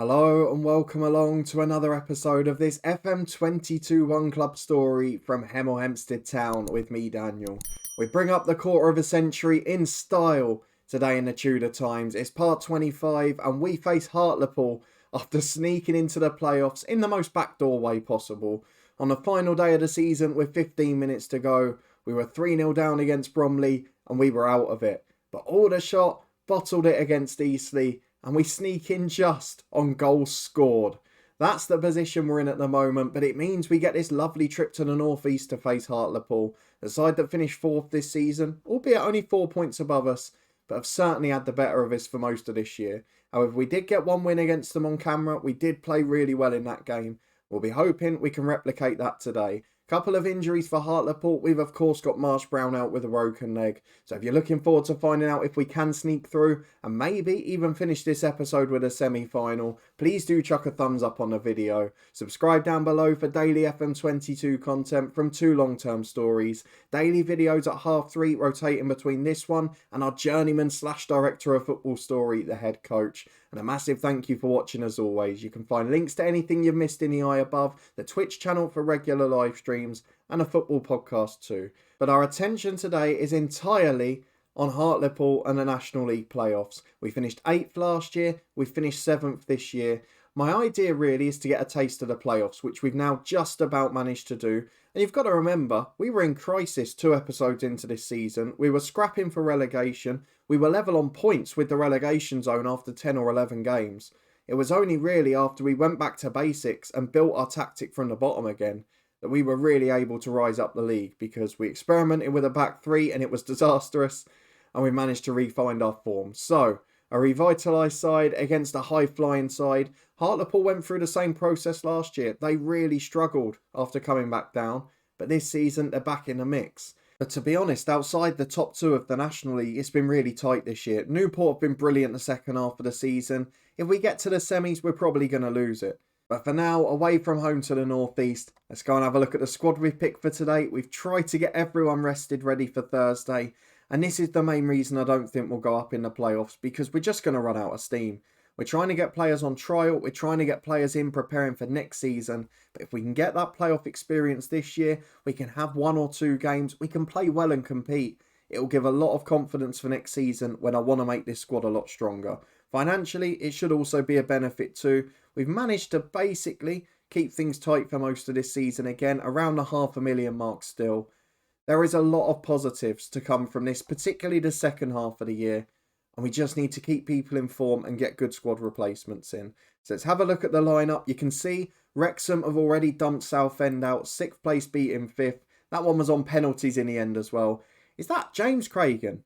Hello and welcome along to another episode of this FM22 One Club story from Hemel Hempstead Town with me, Daniel. We bring up the quarter of a century in style today in the Tudor Times. It's part 25 and we face Hartlepool after sneaking into the playoffs in the most backdoor way possible. On the final day of the season with 15 minutes to go, we were 3-0 down against Bromley and we were out of it. But Aldershot bottled it against Eastleigh and we sneak in just on goals scored. That's the position we're in at the moment, but it means we get this lovely trip to the northeast to face Hartlepool, the side that finished 4th this season, albeit only 4 points above us, but have certainly had the better of us for most of this year. However, we did get one win against them on camera. We did play really well in that game. We'll be hoping we can replicate that today. Couple of injuries for Hartlepool. We've of course got Marsh Brown out with a broken leg. So if you're looking forward to finding out if we can sneak through and maybe even finish this episode with a semi-final, please do chuck a thumbs up on the video. Subscribe down below for daily FM22 content from 2 long-term stories. Daily videos at 3:30 rotating between this one and our journeyman / director of football story, the head coach. And a massive thank you for watching as always. You can find links to anything you've missed in the eye above, the Twitch channel for regular live streams, and a football podcast too. But our attention today is entirely on Hartlepool and the National League playoffs. We finished 8th last year, we finished 7th this year. My idea really is to get a taste of the playoffs, which we've now just about managed to do. And you've got to remember, we were in crisis 2 episodes into this season. We were scrapping for relegation. We were level on points with the relegation zone after 10 or 11 games. It was only really after we went back to basics and built our tactic from the bottom again that we were really able to rise up the league, because we experimented with a back 3 and it was disastrous, and we managed to refine our form. So, a revitalised side against a high-flying side. Hartlepool went through the same process last year. They really struggled after coming back down, but this season they're back in the mix. But to be honest, outside the top 2 of the National League, it's been really tight this year. Newport have been brilliant the second half of the season. If we get to the semis, we're probably going to lose it. But for now, away from home to the northeast, let's go and have a look at the squad we've picked for today. We've tried to get everyone rested ready for Thursday. And this is the main reason I don't think we'll go up in the playoffs, because we're just going to run out of steam. We're trying to get players on trial. We're trying to get players in preparing for next season. But if we can get that playoff experience this year, we can have 1 or 2 games. We can play well and compete. It will give a lot of confidence for next season when I want to make this squad a lot stronger. Financially, it should also be a benefit too. We've managed to basically keep things tight for most of this season again, around the $500,000 mark still. There is a lot of positives to come from this, particularly the second half of the year. And we just need to keep people in form and get good squad replacements in. So let's have a look at the lineup. You can see Wrexham have already dumped Southend out. 6th place beating 5th. That one was on penalties in the end as well. Is that James Cragen?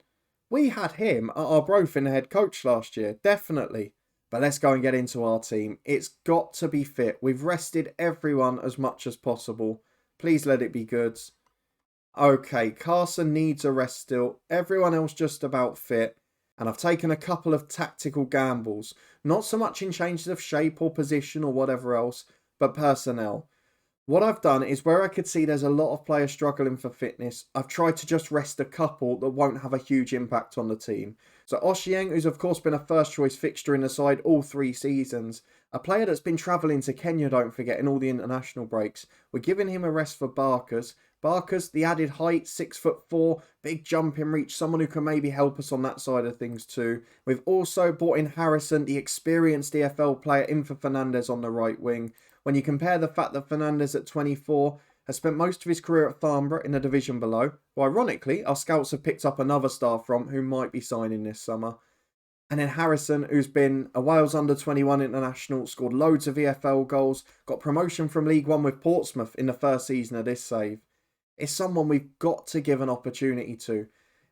We had him at Arbroath in the head coach last year. Definitely. But let's go and get into our team. It's got to be fit. We've rested everyone as much as possible. Please let it be good. Okay, Carson needs a rest still. Everyone else just about fit. And I've taken a couple of tactical gambles. Not so much in changes of shape or position or whatever else, but personnel. What I've done is, where I could see there's a lot of players struggling for fitness, I've tried to just rest a couple that won't have a huge impact on the team. So Oshieng, who's of course been a first choice fixture in the side all 3 seasons, a player that's been travelling to Kenya, don't forget, in all the international breaks. We're giving him a rest for Barkers. Barkers, the added height, 6'4", big jump in reach, someone who can maybe help us on that side of things too. We've also brought in Harrison, the experienced EFL player, in for Fernandez on the right wing. When you compare the fact that Fernandez at 24 has spent most of his career at Farnborough in the division below, well, ironically, our scouts have picked up another star from who might be signing this summer. And then Harrison, who's been a Wales under-21 international, scored loads of EFL goals, got promotion from League One with Portsmouth in the first season of this save. It's someone we've got to give an opportunity to.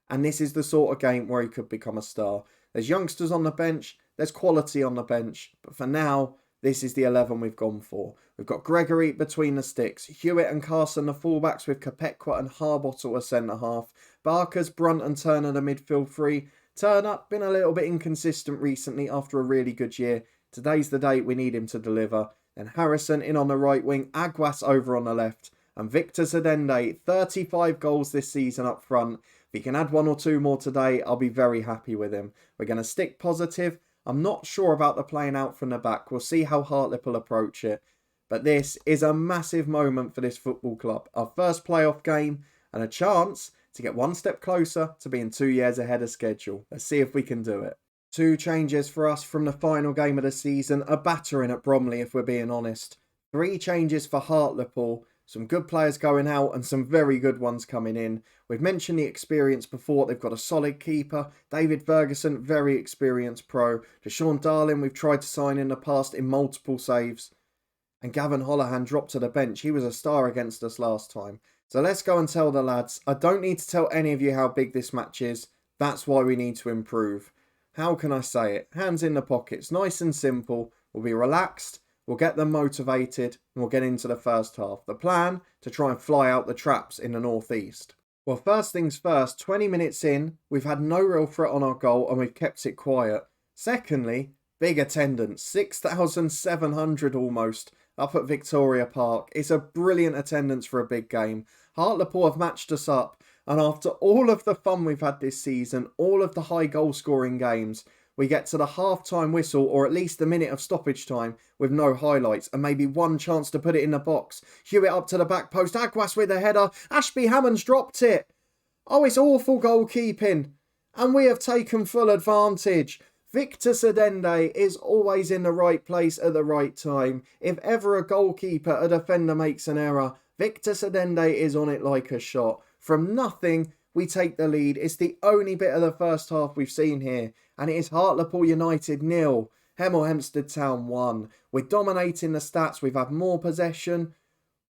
And this is the sort of game where he could become a star. There's youngsters on the bench, there's quality on the bench. But for now, this is the 11 we've gone for. We've got Gregory between the sticks, Hewitt and Carson the fullbacks, with Kopekwa and Harbottle as centre-half. Barkers, Brunt and Turner the midfield 3. Turner, been a little bit inconsistent recently after a really good year. Today's the day we need him to deliver. Then Harrison in on the right wing, Aguas over on the left. And Victor Zedende, 35 goals this season up front. If he can add 1 or 2 more today, I'll be very happy with him. We're going to stick positive. I'm not sure about the playing out from the back. We'll see how Hartlepool approach it. But this is a massive moment for this football club. Our first playoff game and a chance to get one step closer to being 2 years ahead of schedule. Let's see if we can do it. 2 changes for us from the final game of the season. A battering at Bromley, if we're being honest. 3 changes for Hartlepool. Some good players going out and some very good ones coming in. We've mentioned the experience before. They've got a solid keeper. David Ferguson, very experienced pro. Deshaun Darling, we've tried to sign in the past in multiple saves. And Gavin Holohan dropped to the bench. He was a star against us last time. So let's go and tell the lads. I don't need to tell any of you how big this match is. That's why we need to improve. How can I say it? Hands in the pockets. Nice and simple. We'll be relaxed. We'll get them motivated. And we'll get into the first half. The plan, to try and fly out the traps in the northeast. Well, first things first. 20 minutes in. We've had no real threat on our goal. And we've kept it quiet. Secondly, big attendance. 6,700 almost. Up at Victoria Park. It's a brilliant attendance for a big game. Hartlepool have matched us up, and after all of the fun we've had this season, all of the high goal scoring games, we get to the half-time whistle, or at least a minute of stoppage time, with no highlights, and maybe one chance to put it in the box. Hewitt up to the back post, Aguas with a header, Ashby Hammond's dropped it. Oh, it's awful goalkeeping, and we have taken full advantage. Victor Sedende is always in the right place at the right time. If ever a goalkeeper, a defender makes an error, Victor Sedende is on it like a shot. From nothing, we take the lead. It's the only bit of the first half we've seen here. And it is Hartlepool United 0, Hemel Hempstead Town 1. We're dominating the stats. We've had more possession.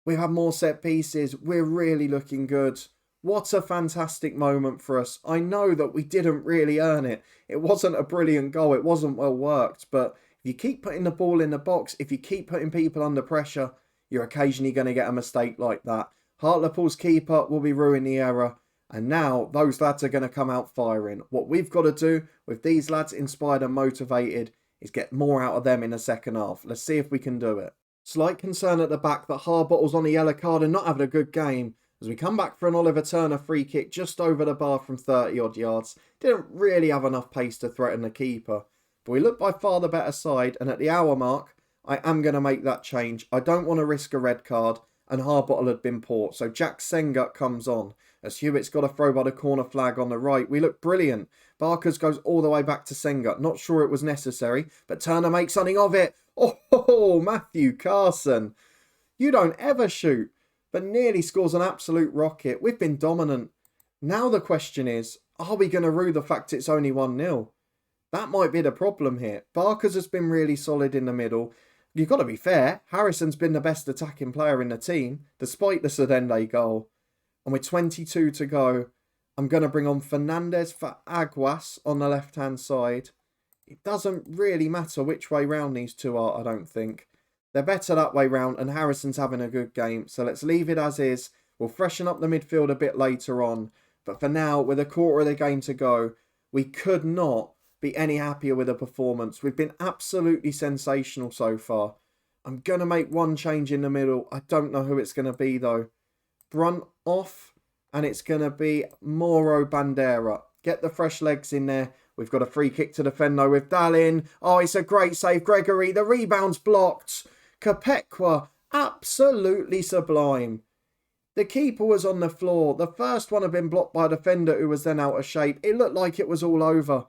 We've had more set pieces. We're really looking good. What a fantastic moment for us. I know that we didn't really earn it. It wasn't a brilliant goal. It wasn't well worked. But if you keep putting the ball in the box, if you keep putting people under pressure, you're occasionally going to get a mistake like that. Hartlepool's keeper will be ruining the error. And now those lads are going to come out firing. What we've got to do with these lads inspired and motivated is get more out of them in the second half. Let's see if we can do it. Slight concern at the back that Harbottle's on a yellow card and not having a good game. As we come back for an Oliver Turner free kick just over the bar from 30 odd yards. Didn't really have enough pace to threaten the keeper. But we look by far the better side, and at the hour mark, I am going to make that change. I don't want to risk a red card, and Harbottle had been poor. So Jack Sengut comes on. As Hewitt's got a throw by the corner flag on the right. We look brilliant. Barkers goes all the way back to Sengut. Not sure it was necessary, but Turner makes something of it. Oh, Matthew Carson. You don't ever shoot. But nearly scores an absolute rocket. We've been dominant. Now the question is, are we going to rue the fact it's only 1-0? That might be the problem here. Barkers has been really solid in the middle. You've got to be fair. Harrison's been the best attacking player in the team, despite the Sedende goal. And with 22 to go, I'm going to bring on Fernandez for Aguas on the left-hand side. It doesn't really matter which way round these two are, I don't think. They're better that way round, and Harrison's having a good game. So let's leave it as is. We'll freshen up the midfield a bit later on. But for now, with a quarter of the game to go, we could not be any happier with the performance. We've been absolutely sensational so far. I'm going to make one change in the middle. I don't know who it's going to be, though. Brunt off, and it's going to be Mauro Bandera. Get the fresh legs in there. We've got a free kick to defend, though, with Dallin. Oh, it's a great save, Gregory. The rebound's blocked. Kopekwa, absolutely sublime. The keeper was on the floor. The first one had been blocked by a defender who was then out of shape. It looked like it was all over.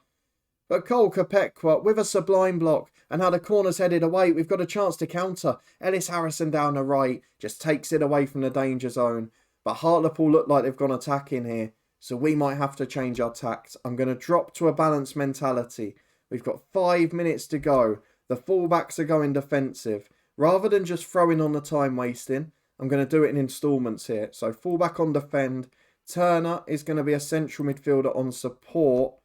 But Cole Kopekwa with a sublime block, and how the corner's headed away, we've got a chance to counter. Ellis Harrison down the right just takes it away from the danger zone. But Hartlepool look like they've gone attacking here, so we might have to change our tact. I'm going to drop to a balanced mentality. We've got 5 minutes to go. The fullbacks are going defensive. Rather than just throwing on the time wasting, I'm going to do it in instalments here. So fullback on defend. Turner is going to be a central midfielder on support.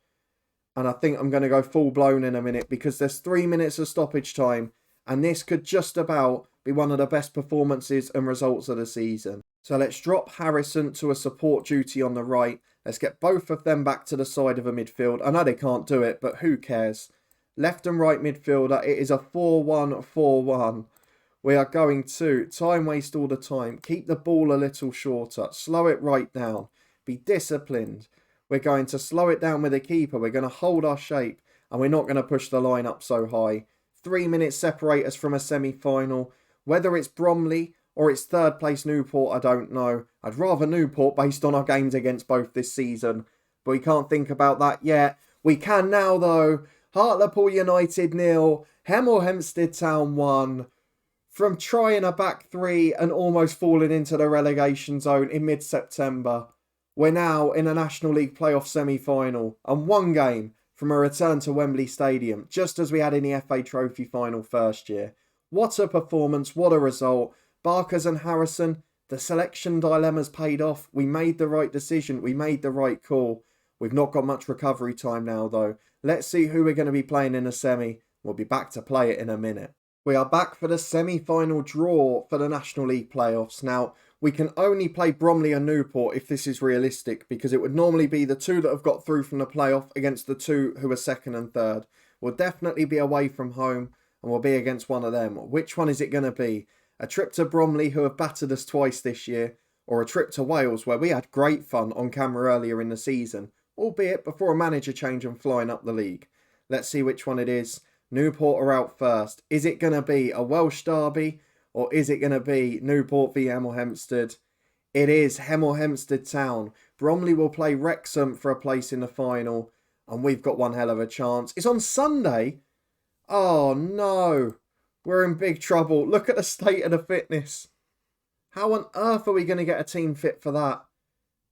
And I think I'm going to go full blown in a minute because there's 3 minutes of stoppage time. And this could just about be one of the best performances and results of the season. So let's drop Harrison to a support duty on the right. Let's get both of them back to the side of a midfield. I know they can't do it, but who cares? Left and right midfielder. It is a 4-1-4-1. We are going to time waste all the time. Keep the ball a little shorter. Slow it right down. Be disciplined. We're going to slow it down with a keeper. We're going to hold our shape. and we're not going to push the line up so high. 3 minutes separate us from a semi-final. Whether it's Bromley or it's third place Newport, I don't know. I'd rather Newport based on our games against both this season. But we can't think about that yet. We can now though. Hartlepool United 0, Hemel Hempstead Town 1. From trying a back three and almost falling into the relegation zone in mid-September, we're now in a National League playoff semi-final and one game from a return to Wembley Stadium, just as we had in the FA Trophy final first year. What a performance, what a result. Barkers and Harrison, the selection dilemma's paid off. We made the right decision, we made the right call. We've not got much recovery time now though. Let's see who we're going to be playing in a semi. We'll be back to play it in a minute. We are back for the semi-final draw for the National League playoffs. Now, we can only play Bromley and Newport if this is realistic, because it would normally be the two that have got through from the playoff against the two who are second and third. We'll definitely be away from home and we'll be against one of them. Which one is it going to be? A trip to Bromley, who have battered us twice this year, or a trip to Wales, where we had great fun on camera earlier in the season, albeit before a manager change and flying up the league. Let's see which one it is. Newport are out first. Is it going to be a Welsh derby, or is it going to be Newport v Hemel Hempstead? It is Hemel Hempstead Town. Bromley will play Wrexham for a place in the final, and we've got one hell of a chance. It's on Sunday. Oh no, we're in big trouble. Look at the state of the fitness. How on earth are we going to get a team fit for that?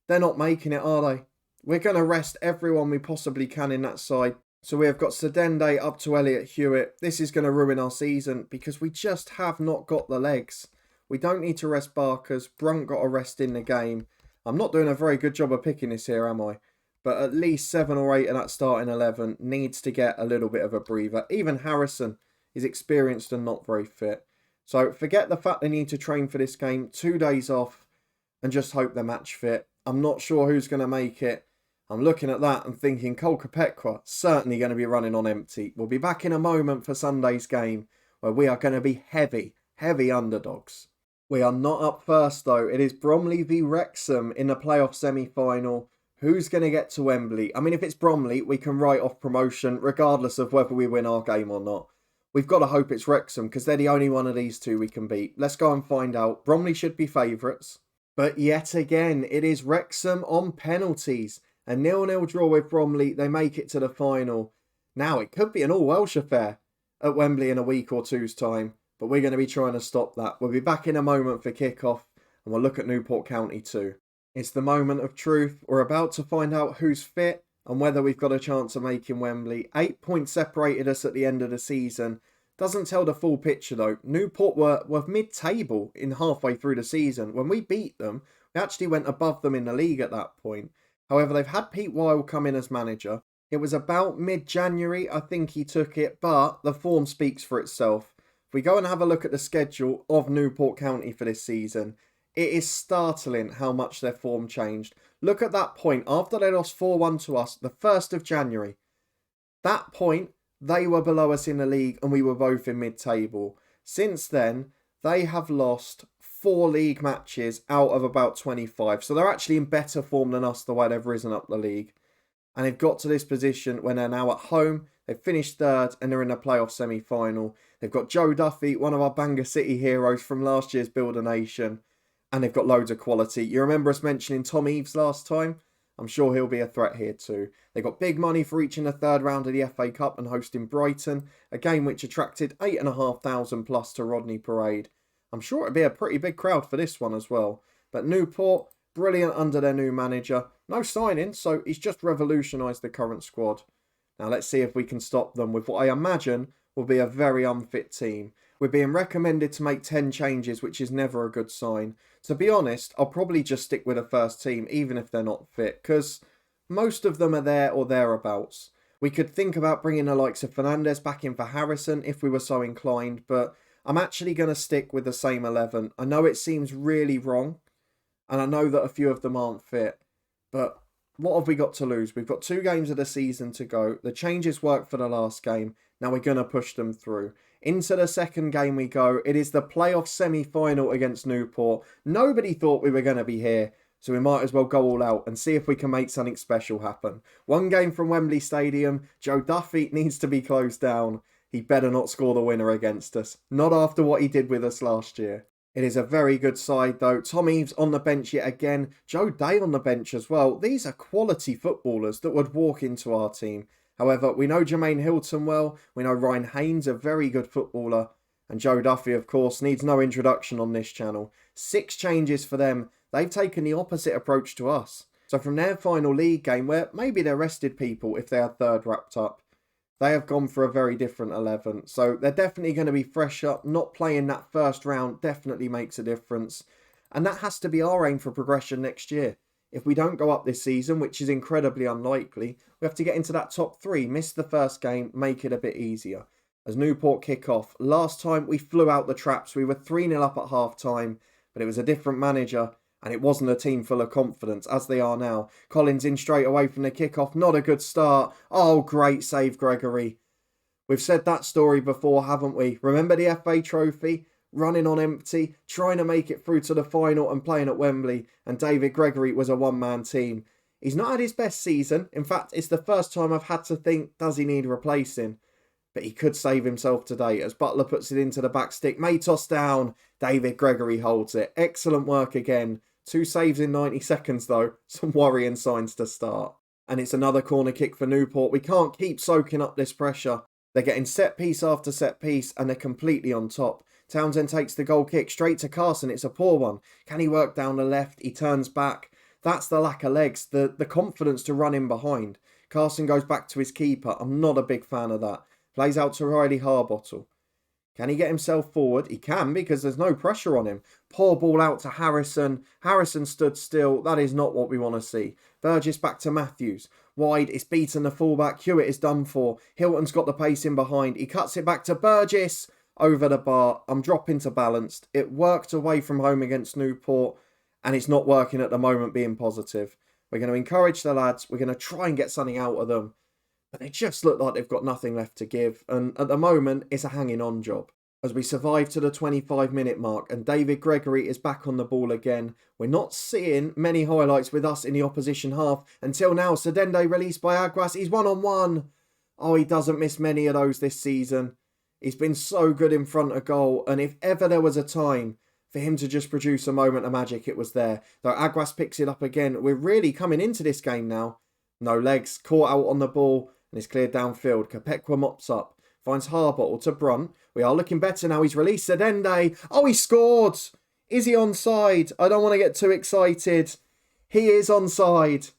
They're not making it, are they? We're going to rest everyone we possibly can in that side. So we have got Sedende up to Elliot Hewitt. This is going to ruin our season because we just have not got the legs. We don't need to rest Barkers. Brunt got a rest in the game. I'm not doing a very good job of picking this here, am I? But at least 7 or 8 of that starting 11 needs to get a little bit of a breather. Even Harrison is experienced and not very fit. So forget the fact they need to train for this game. 2 days off and just hope they're match fit. I'm not sure who's going to make it. I'm looking at that and thinking Cole Kopekwa certainly going to be running on empty. We'll be back in a moment for Sunday's game where we are going to be heavy underdogs. We are not up first though. It is Bromley v Wrexham in the playoff semi-final. Who's going to get to Wembley? I mean, if it's Bromley, we can write off promotion regardless of whether we win our game or not. We've got to hope it's Wrexham because they're the only one of these two we can beat. Let's go and find out. Bromley should be favourites. But yet again, it is Wrexham on penalties. A 0-0 draw with Bromley, they make it to the final. Now, it could be an all-Welsh affair at Wembley in a week or two's time, but we're going to be trying to stop that. We'll be back in a moment for kick-off, and we'll look at Newport County too. It's the moment of truth. We're about to find out who's fit and whether we've got a chance of making Wembley. 8 points separated us at the end of the season. Doesn't tell the full picture though. Newport were mid-table in halfway through the season. When we beat them, we actually went above them in the league at that point. However, they've had Pete Weil come in as manager. It was about mid-January, I think he took it, but the form speaks for itself. If we go and have a look at the schedule of Newport County for this season, it is startling how much their form changed. Look at that point. After they lost 4-1 to us, the 1st of January, that point, they were below us in the league and we were both in mid-table. Since then, they have lost 4 league matches out of about 25. So they're actually in better form than us the way they've risen up the league. And they've got to this position when they're now at home. They've finished 3rd and they're in a playoff semi-final. They've got Joe Duffy, one of our Bangor City heroes from last year's Build a Nation. And they've got loads of quality. You remember us mentioning Tom Eaves last time? I'm sure he'll be a threat here too. They got big money for reaching the 3rd round of the FA Cup and hosting Brighton, a game which attracted 8,500 plus to Rodney Parade. I'm sure it'd be a pretty big crowd for this one as well. But Newport, brilliant under their new manager. No signing, so he's just revolutionised the current squad. Now let's see if we can stop them with what I imagine will be a very unfit team. We're being recommended to make 10 changes, which is never a good sign. To be honest, I'll probably just stick with the first team, even if they're not fit, because most of them are there or thereabouts. We could think about bringing the likes of Fernandez back in for Harrison if we were so inclined, but I'm actually going to stick with the same 11. I know it seems really wrong, and I know that a few of them aren't fit, but what have we got to lose? We've got 2 games of the season to go. The changes worked for the last game. Now we're going to push them through. Into the second game we go. It is the playoff semi-final against Newport. Nobody thought we were going to be here. So we might as well go all out and see if we can make something special happen. One game from Wembley Stadium, Joe Duffy needs to be closed down. He better not score the winner against us. Not after what he did with us last year. It is a very good side though. Tom Eaves on the bench yet again. Joe Day on the bench as well. These are quality footballers that would walk into our team. However, we know Jermaine Hilton well. We know Ryan Haynes, a very good footballer. And Joe Duffy, of course, needs no introduction on this channel. 6 changes for them. They've taken the opposite approach to us. So from their final league game, where maybe they rested people if they had third wrapped up, they have gone for a very different 11. So they're definitely going to be fresh up. Not playing that first round definitely makes a difference. And that has to be our aim for progression next year. If we don't go up this season, which is incredibly unlikely, we have to get into that top 3, miss the first game, make it a bit easier. As Newport kick off, last time we flew out the traps. We were 3-0 up at half time, but it was a different manager. And it wasn't a team full of confidence, as they are now. Collins in straight away from the kickoff. Not a good start. Oh, great save, Gregory. We've said that story before, haven't we? Remember the FA Trophy? Running on empty, trying to make it through to the final and playing at Wembley. And David Gregory was a one-man team. He's not had his best season. In fact, it's the first time I've had to think, does he need replacing? But he could save himself today as Butler puts it into the back stick. Matos down. David Gregory holds it. Excellent work again. 2 saves in 90 seconds though. Some worrying signs to start. And it's another corner kick for Newport. We can't keep soaking up this pressure. They're getting set piece after set piece and they're completely on top. Townsend takes the goal kick straight to Carson. It's a poor one. Can he work down the left? He turns back. That's the lack of legs. The confidence to run in behind. Carson goes back to his keeper. I'm not a big fan of that. Plays out to Riley Harbottle. Can he get himself forward? He can because there's no pressure on him. Poor ball out to Harrison. Harrison stood still. That is not what we want to see. Burgess back to Matthews. Wide, it's beaten the fullback. Hewitt is done for. Hilton's got the pace in behind. He cuts it back to Burgess. Over the bar. I'm dropping to balanced. It worked away from home against Newport. And it's not working at the moment being positive. We're going to encourage the lads. We're going to try and get something out of them. But they just look like they've got nothing left to give. And at the moment, it's a hanging on job. As we survive to the 25-minute mark and David Gregory is back on the ball again. We're not seeing many highlights with us in the opposition half. Until now, Sedende released by Aguas. He's 1-on-1. Oh, he doesn't miss many of those this season. He's been so good in front of goal. And if ever there was a time for him to just produce a moment of magic, it was there. Though Aguas picks it up again. We're really coming into this game now. No legs. Caught out on the ball. And it's cleared downfield. Kopekwa mops up. Finds Harbottle to Brunt. We are looking better now. He's released Sedende. Oh, he scored. Is he onside? I don't want to get too excited. He is onside.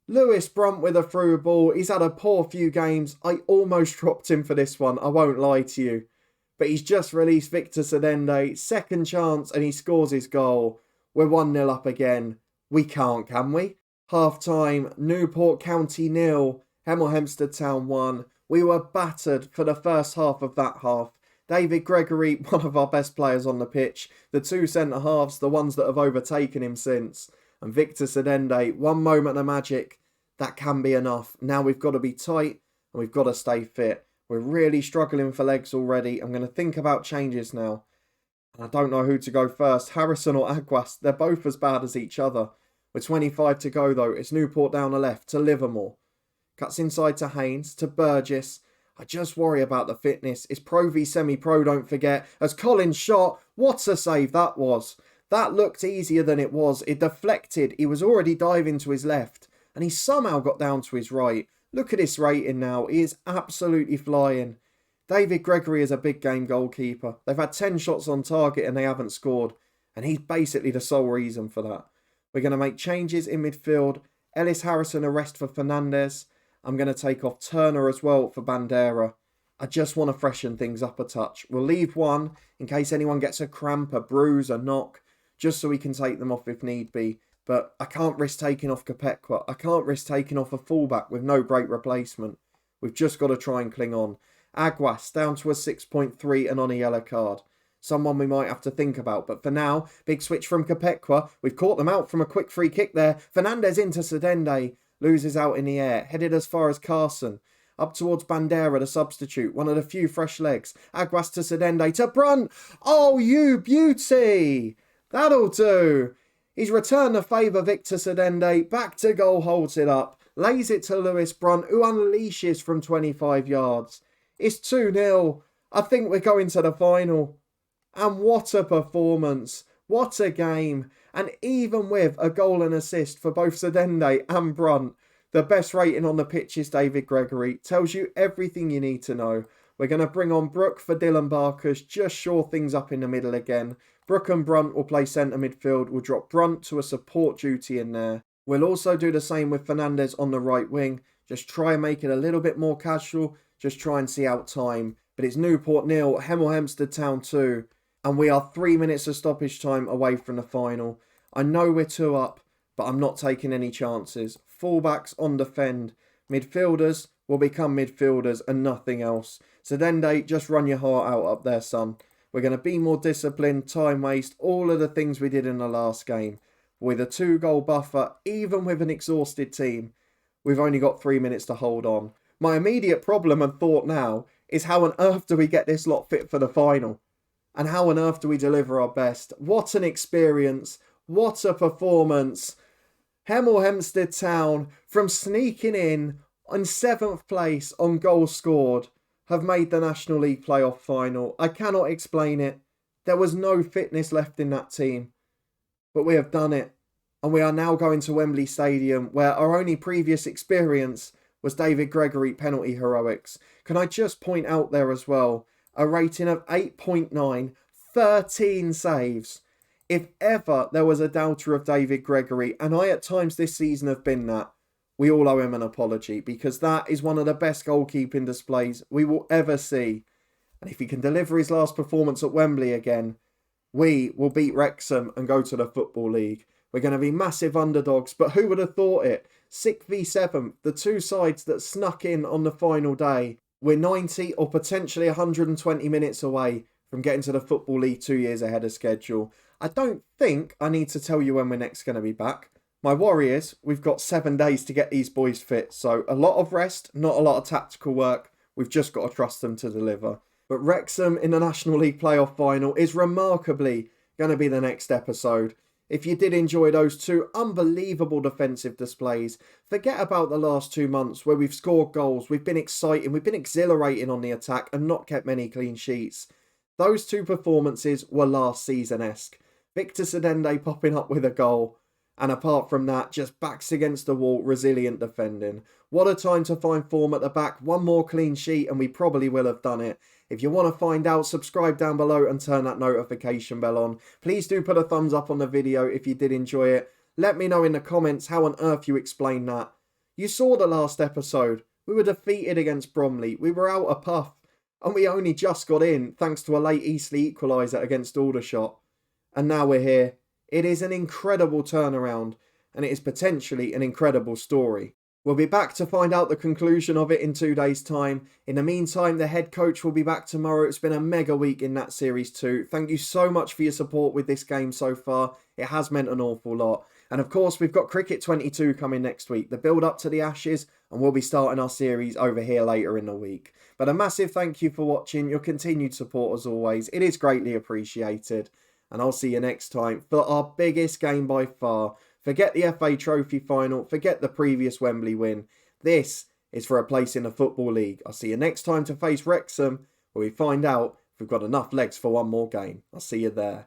Lewis Brunt with a through ball. He's had a poor few games. I almost dropped him for this one. I won't lie to you. But he's just released Victor Sedende. Second chance and he scores his goal. We're 1-0 up again. We can't, can we? Half time. Newport County 0. Hemel Hempstead Town 1. We were battered for the first half of that half. David Gregory, one of our best players on the pitch. The 2 centre-halves, the ones that have overtaken him since. And Victor Sedende, one moment of magic. That can be enough. Now we've got to be tight and we've got to stay fit. We're really struggling for legs already. I'm going to think about changes now. And I don't know who to go first. Harrison or Aguas. They're both as bad as each other. With 25 to go though, it's Newport down the left to Livermore. Cuts inside to Haynes, to Burgess. I just worry about the fitness. It's Pro v semi-pro, don't forget. As Collins shot, what a save that was. That looked easier than it was. It deflected. He was already diving to his left. And he somehow got down to his right. Look at his rating now. He is absolutely flying. David Gregory is a big game goalkeeper. They've had 10 shots on target and they haven't scored. And he's basically the sole reason for that. We're going to make changes in midfield. Ellis Harrison a rest for Fernandez. I'm going to take off Turner as well for Bandera. I just want to freshen things up a touch. We'll leave one in case anyone gets a cramp, a bruise, a knock, just so we can take them off if need be. But I can't risk taking off Kopekwa. I can't risk taking off a fullback with no great replacement. We've just got to try and cling on. Aguas down to a 6.3 and on a yellow card. Someone we might have to think about. But for now, big switch from Kopekwa. We've caught them out from a quick free kick there. Fernandez into Sedende. Loses out in the air. Headed as far as Carson. Up towards Bandera, the substitute. One of the few fresh legs. Aguas to Sedende to Brunt. Oh, you beauty. That'll do. He's returned the favour, Victor Sedende, back to goal, holds it up, lays it to Lewis Brunt, who unleashes from 25 yards. It's 2-0. I think we're going to the final. And what a performance. What a game. And even with a goal and assist for both Sedende and Brunt, the best rating on the pitch is David Gregory. Tells you everything you need to know. We're going to bring on Brook for Dylan Barkers, just shore things up in the middle again. Brook and Brunt will play centre midfield. We'll drop Brunt to a support duty in there. We'll also do the same with Fernandez on the right wing. Just try and make it a little bit more casual. Just try and see out time. But it's Newport 0, Hemel Hempstead Town 2. And we are 3 minutes of stoppage time away from the final. I know we're 2 up, but I'm not taking any chances. Fullbacks on defend. Midfielders will become midfielders and nothing else. Sedende, just run your heart out up there, son. We're going to be more disciplined, time waste, all of the things we did in the last game. With a 2-goal buffer, even with an exhausted team, we've only got 3 minutes to hold on. My immediate problem and thought now is how on earth do we get this lot fit for the final? And how on earth do we deliver our best? What an experience. What a performance. Hemel Hempstead Town, from sneaking in 7th place on goals scored, have made the National League playoff final. I cannot explain it. There was no fitness left in that team. But we have done it. And we are now going to Wembley Stadium, where our only previous experience was David Gregory penalty heroics. Can I just point out there as well, a rating of 8.9, 13 saves. If ever there was a doubter of David Gregory, and I at times this season have been that, we all owe him an apology, because that is one of the best goalkeeping displays we will ever see. And if he can deliver his last performance at Wembley again, we will beat Wrexham and go to the Football League. We're going to be massive underdogs, but who would have thought it? 6th v 7th, the two sides that snuck in on the final day. We're 90 or potentially 120 minutes away from getting to the Football League 2 years ahead of schedule. I don't think I need to tell you when we're next going to be back. My worry is we've got 7 days to get these boys fit, so a lot of rest, not a lot of tactical work. We've just got to trust them to deliver. But Wrexham in the National League playoff final is remarkably going to be the next episode. If you did enjoy those two unbelievable defensive displays, forget about the last 2 months where we've scored goals, we've been exciting, we've been exhilarating on the attack and not kept many clean sheets. Those two performances were last season-esque. Victor Sedende popping up with a goal. And apart from that, just backs against the wall, resilient defending. What a time to find form at the back. One more clean sheet and we probably will have done it. If you want to find out, subscribe down below and turn that notification bell on. Please do put a thumbs up on the video if you did enjoy it. Let me know in the comments how on earth you explain that. You saw the last episode. We were defeated against Bromley. We were out a puff. And we only just got in thanks to a late Eastleigh equaliser against Aldershot. And now we're here. It is an incredible turnaround, and it is potentially an incredible story. We'll be back to find out the conclusion of it in 2 days' time. In the meantime, the head coach will be back tomorrow. It's been a mega week in that series too. Thank you so much for your support with this game so far. It has meant an awful lot. And of course, we've got Cricket 22 coming next week, the build up to the Ashes, and we'll be starting our series over here later in the week. But a massive thank you for watching, your continued support as always. It is greatly appreciated. And I'll see you next time for our biggest game by far. Forget the FA Trophy final. Forget the previous Wembley win. This is for a place in the Football League. I'll see you next time to face Wrexham, where we find out if we've got enough legs for one more game. I'll see you there.